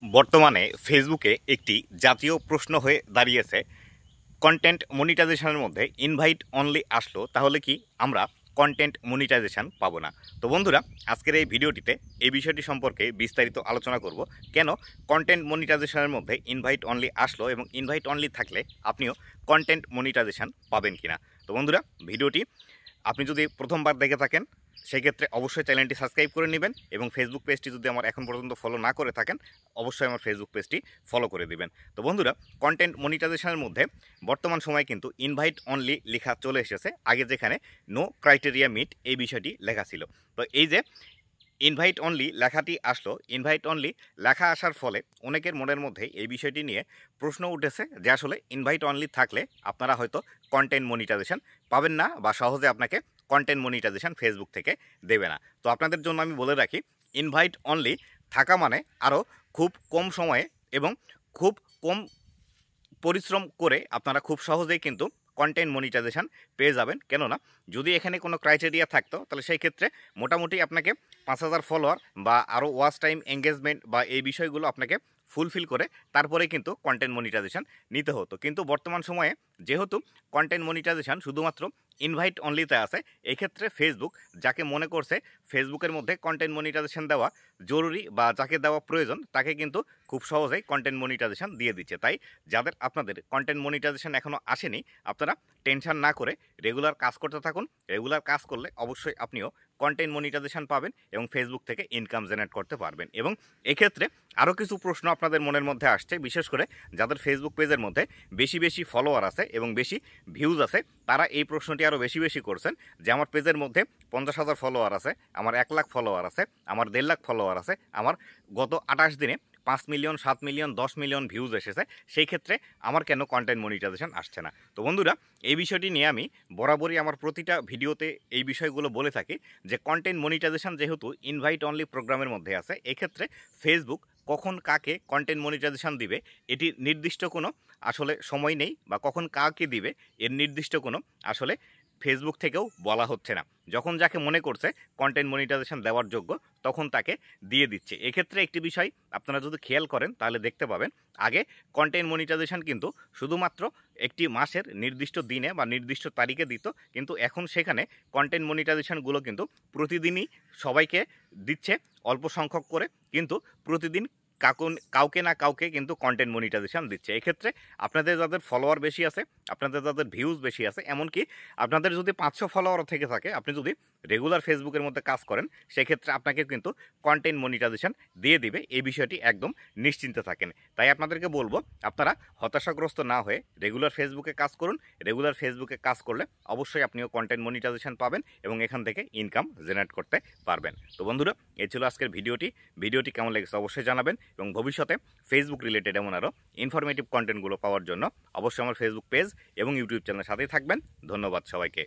বর্তমানে ফেসবুকে একটি জাতীয় প্রশ্ন হয়ে দাঁড়িয়েছে, কন্টেন্ট মনিটাইজেশনের মধ্যে ইনভাইট অনলি আসলো তাহলে কি আমরা কন্টেন্ট মনিটাইজেশন পাবো না? তো বন্ধুরা, আজকের এই ভিডিওটিতে এই বিষয়টি সম্পর্কে বিস্তারিত আলোচনা করব। কেন কন্টেন্ট মনিটাইজেশনের মধ্যে ইনভাইট অনলি আসলো এবং ইনভাইট অনলি থাকলে আপনিও কন্টেন্ট মনিটাইজেশন পাবেন কিনা। তো বন্ধুরা, ভিডিওটি আপনি যদি প্রথমবার দেখে থাকেন সেক্ষেত্রে অবশ্যই চ্যানেলটি সাবস্ক্রাইব করে নেবেন এবং ফেসবুক পেজটি যদি আমার এখন পর্যন্ত ফলো না করে থাকেন অবশ্যই আমার ফেসবুক পেজটি ফলো করে দিবেন। তো বন্ধুরা, কন্টেন্ট মনিটাইজেশনের মধ্যে বর্তমান সময়ে কিন্তু ইনভাইট অনলি লেখা চলে এসেছে। আগে যেখানে নো ক্রাইটেরিয়া মিট এই বিষয়টি লেখা ছিল, তো এই যে ইনভাইট অনলি লেখাটি আসলো, ইনভাইট অনলি লেখা আসার ফলে অনেকের মনের মধ্যে এই বিষয়টি নিয়ে প্রশ্ন উঠেছে যে আসলে ইনভাইট অনলি থাকলে আপনারা হয়তো কন্টেন্ট মনিটাইজেশন পাবেন না বা সহজে আপনাকে কন্টেন্ট মনিটাইজেশন ফেসবুক থেকে দেবে না। তো আপনাদের জন্য আমি বলে রাখি, ইনভাইট অনলি থাকা মানে আরও খুব কম সময়ে এবং খুব কম পরিশ্রম করে আপনারা খুব সহজেই কিন্তু কন্টেন্ট মনিটাইজেশন পেয়ে যাবেন। কেননা যদি এখানে কোনো ক্রাইটেরিয়া থাকতো তাহলে সেই ক্ষেত্রে মোটামুটি আপনাকে 5,000 ফলোয়ার বা আরও ওয়াচ টাইম এঙ্গেজমেন্ট বা এই বিষয়গুলো আপনাকে ফুলফিল করে তারপরে কিন্তু কন্টেন্ট মনিটাইজেশন নিতে হতো। কিন্তু বর্তমান সময়ে যেহেতু কন্টেন্ট মনিটাইজেশন শুধুমাত্র ইনভাইট অনলিতে আছে, এক্ষেত্রে ফেসবুক যাকে মনে করছে ফেসবুকের মধ্যে কন্টেন্ট মনিটাইজেশন দেওয়া জরুরি বা যাকে দেওয়া প্রয়োজন তাকে কিন্তু খুব সহজেই কন্টেন্ট মনিটাইজেশন দিয়ে দিচ্ছে। তাই যাদের আপনাদের কন্টেন্ট মনিটাইজেশন এখনও আসেনি, আপনারা টেনশন না করে রেগুলার কাজ করতে থাকুন। রেগুলার কাজ করলে অবশ্যই আপনিও কন্টেন্ট মনিটাইজেশন পাবেন এবং ফেসবুক থেকে ইনকাম জেনারেট করতে পারবেন। এবং এক্ষেত্রে আরও কিছু প্রশ্ন আপনাদের মনের মধ্যে আসছে, বিশেষ করে যাদের ফেসবুক পেজের মধ্যে বেশি বেশি ফলোয়ার আছে এবং বেশি ভিউজ আছে, তারা এই প্রশ্নটি আরও বেশি বেশি করছেন যে আমার পেজের মধ্যে 50,000 ফলোয়ার আছে, আমার 1 লাখ ফলোয়ার আছে, আমার 1.5 লাখ ফলোয়ার আছে, আমার গত 28 দিনে 5 মিলিয়ন, 7 মিলিয়ন, 10 মিলিয়ন ভিউজ এসেছে, সেই ক্ষেত্রে আমার কেন কন্টেন্ট মনিটাইজেশন আসছে না? তো বন্ধুরা, এই বিষয়টি নিয়ে আমি বরাবরই আমার প্রতিটা ভিডিওতে এই বিষয়গুলো বলে থাকি যে কন্টেন্ট মনিটাইজেশন যেহেতু ইনভাইট অনলি প্রোগ্রামের মধ্যে আছে, এক্ষেত্রে ফেসবুক কখন কাকে কন্টেন্ট মনিটাইজেশন দিবে এটি নির্দিষ্ট কোনো আসলে সময় নেই, বা কখন কাকে দিবে এর নির্দিষ্ট কোনো আসলে ফেসবুক থেকেও বলা হচ্ছে না। যখন যাকে মনে করছে কন্টেন্ট মনিটাইজেশন দেওয়ার যোগ্য তখন তাকে দিয়ে দিচ্ছে। এক্ষেত্রে একটি বিষয় আপনারা যদি খেয়াল করেন তাহলে দেখতে পাবেন, আগে কন্টেন্ট মনিটাইজেশন কিন্তু শুধুমাত্র একটি মাসের নির্দিষ্ট দিনে বা নির্দিষ্ট তারিখে দিত, কিন্তু এখন সেখানে কন্টেন্ট মনিটাইজেশনগুলো কিন্তু প্রতিদিনই সবাইকে দিচ্ছে, অল্প সংখ্যক করে কিন্তু প্রতিদিন কাউকে না কাউকে কিন্তু কন্টেন্ট মনিটাইজেশন দিচ্ছে। এক্ষেত্রে আপনাদের যাদের ফলোয়ার বেশি আছে, আপনাদের যাদের ভিউজ বেশি আছে, এমনকি আপনাদের যদি 500 ফলোয়ার থেকে থাকে, আপনি যদি রেগুলার ফেসবুকের মধ্যে কাজ করেন, সেক্ষেত্রে আপনাকে কিন্তু কন্টেন্ট মনিটাইজেশন দিয়ে দিবে, এই বিষয়টি একদম নিশ্চিন্তে থাকেন। তাই আপনাদেরকে বলবো, আপনারা হতাশাগ্রস্ত না হয়ে রেগুলার ফেসবুকে কাজ করুন। রেগুলার ফেসবুকে কাজ করলে অবশ্যই আপনিও কন্টেন্ট মনিটাইজেশন পাবেন এবং এখান থেকে ইনকাম জেনারেট করতে পারবেন। তো বন্ধুরা, এই ছিল আজকের ভিডিওটি কেমন লেগেছে অবশ্যই জানাবেন এবং ভবিষ্যতে ফেসবুক রিলেটেড এমন আরও ইনফরমেটিভ কন্টেন্টগুলো পাওয়ার জন্য অবশ্যই আমার ফেসবুক পেজ এবং ইউটিউব চ্যানেলের সাথেই থাকবেন। ধন্যবাদ সবাইকে।